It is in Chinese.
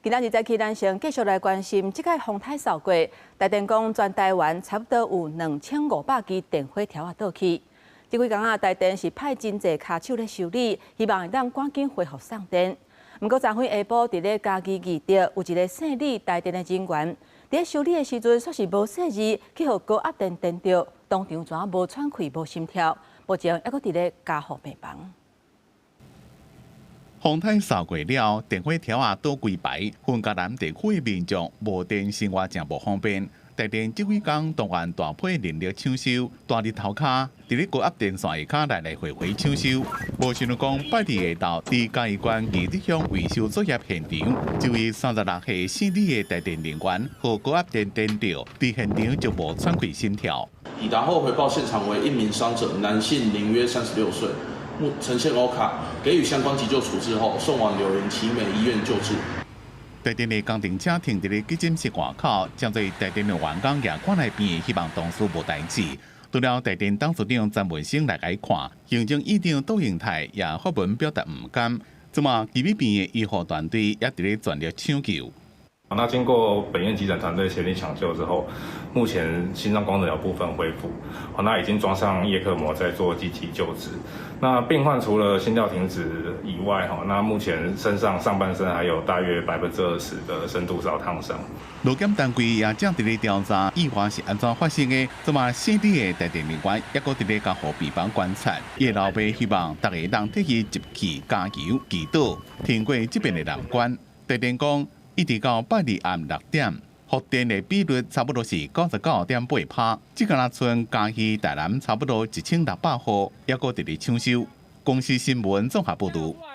今仔日在起咱先继续来关心这个风台扫过，台电讲全台湾差不多有2500支电火条倒去。这几天啊，台电是派真侪卡手咧修理，希望会当赶紧恢复送电。不过昨天下晡伫咧嘉义义德有一个姓李台电的人员，伫修理的时阵说是无细字，去互高压电电到，当场怎无喘气、无心跳，目前还阁伫咧加护病房。 风台扫过了，电火条倒规排，分家南地区的民众无电生活真无方便。台电这几天动员大批人力抢修，大日头卡伫咧高压电线下卡来回抢修。无想到讲拜日下昼，伫嘉义县义德乡维修作业现场，就有36岁姓李的台电人员和高压电电吊，伫现场就无喘气心跳。抵达后回报现场为一名伤者，男性，年约36岁。 呈现欧卡，给予相关急救处置后，送往柳营奇美医院救治。台电的工程车停伫咧急诊室外口，将在台电的员工也关来边，希望当初无代志。除了台电董事长詹文生来看，行政院长杜英泰也发文表达唔甘。怎么吉米边的医护团队也伫咧全力抢救。 那经过本院急诊团队全力抢救之后，目前心脏功能有部分恢复，那已经装上叶克膜在做积极救治。那病患除了心跳停止以外，那目前身上上半身还有大约20%的深度烧烫伤。路检单位也正伫咧调查意外是安怎发生的，怎么姓李的台电人员也搁伫咧加护病房观察。叶老爸希望大家能提起集气加油祈祷，挺过这边的难关。台电讲。 一直到拜日暗6点，复电的比率差不多是99.8%。这个村嘉义、台南差不多1600户，也搁伫咧抢修。公司新闻综合报道。